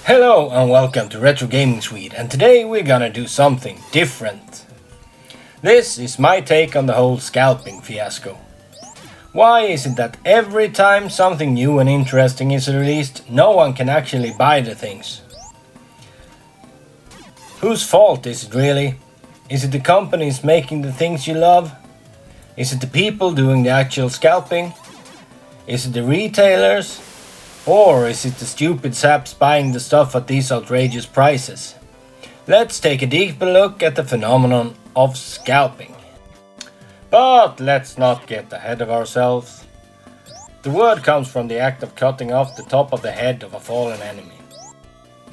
Hello and welcome to Retro Gaming Swede, and today we're gonna do something different. This is my take on the whole scalping fiasco. Why is it that every time something new and interesting is released, no one can actually buy the things? Whose fault is it really? Is it the companies making the things you love? Is it the people doing the actual scalping? Is it the retailers? Or is it the stupid saps buying the stuff at these outrageous prices? Let's take a deeper look at the phenomenon of scalping. But let's not get ahead of ourselves. The word comes from the act of cutting off the top of the head of a fallen enemy.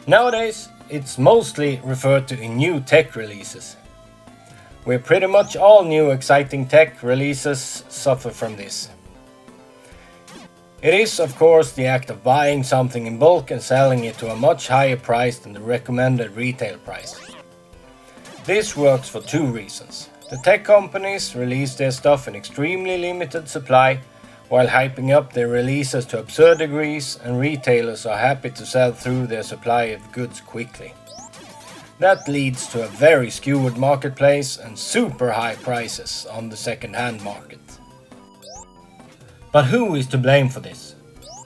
Nowadays, it's mostly referred to in new tech releases, where pretty much all new exciting tech releases suffer from this. It is, of course, the act of buying something in bulk and selling it to a much higher price than the recommended retail price. This works for two reasons. The tech companies release their stuff in extremely limited supply, while hyping up their releases to absurd degrees, and retailers are happy to sell through their supply of goods quickly. That leads to a very skewed marketplace and super high prices on the second-hand market. But who is to blame for this?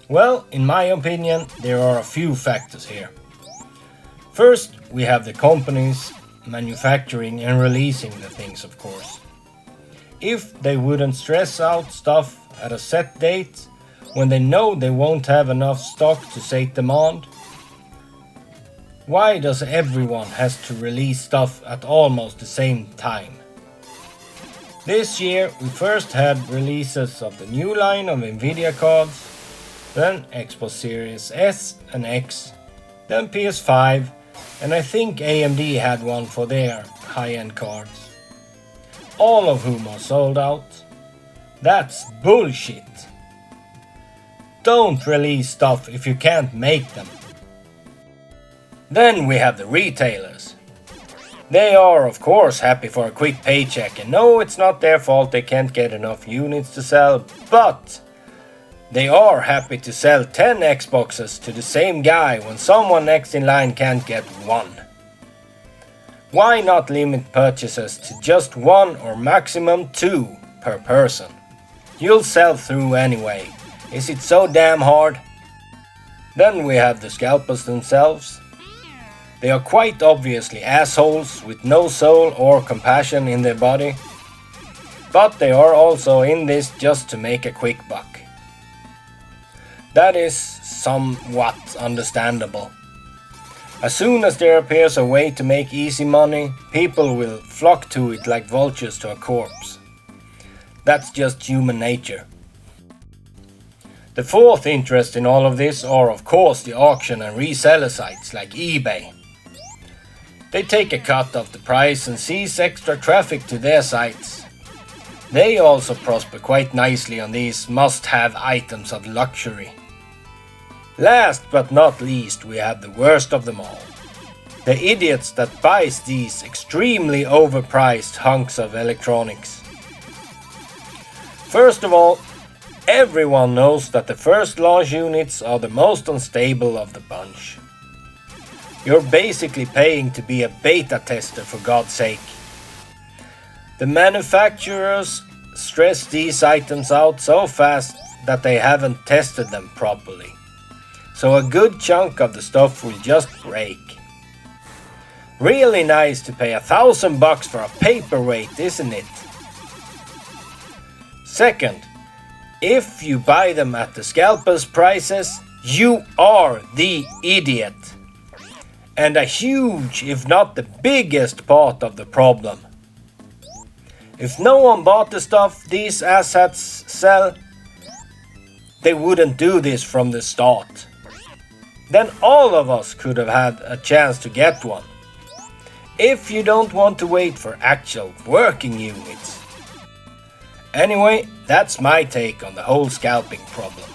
Well, in my opinion, there are a few factors here. First, we have the companies manufacturing and releasing the things, of course. If they wouldn't stress out stuff at a set date, when they know they won't have enough stock to sate demand, why does everyone has to release stuff at almost the same time? This year we first had releases of the new line of Nvidia cards, then Xbox Series S and X, then Ps5, and I think AMD had one for their high-end cards. All of whom are sold out. That's bullshit. Don't release stuff if you can't make them. Then we have the retailers. They are, of course, happy for a quick paycheck, and no, it's not their fault they can't get enough units to sell, but they are happy to sell 10 Xboxes to the same guy when someone next in line can't get one. Why not limit purchases to just one or maximum two per person? You'll sell through anyway. Is it so damn hard? Then we have the scalpers themselves. They are quite obviously assholes with no soul or compassion in their body, but they are also in this just to make a quick buck. That is somewhat understandable. As soon as there appears a way to make easy money, people will flock to it like vultures to a corpse. That's just human nature. The fourth interest in all of this are, of course, the auction and reseller sites like eBay. They take a cut of the price and seize extra traffic to their sites. They also prosper quite nicely on these must-have items of luxury. Last but not least, we have the worst of them all. The idiots that buys these extremely overpriced hunks of electronics. First of all, everyone knows that the first launch units are the most unstable of the bunch. You're basically paying to be a beta tester, for God's sake. The manufacturers stress these items out so fast that they haven't tested them properly. So a good chunk of the stuff will just break. Really nice to pay $1,000 for a paperweight, isn't it? Second, if you buy them at the scalpers' prices, you are the idiot. And a huge, if not the biggest part of the problem. If no one bought the stuff these asshats sell, they wouldn't do this from the start. Then all of us could have had a chance to get one. If you don't want to wait for actual working units. Anyway, that's my take on the whole scalping problem.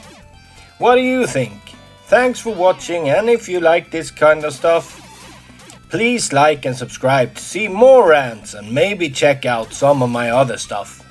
What do you think? Thanks for watching, and if you like this kind of stuff, please like and subscribe to see more rants and maybe check out some of my other stuff.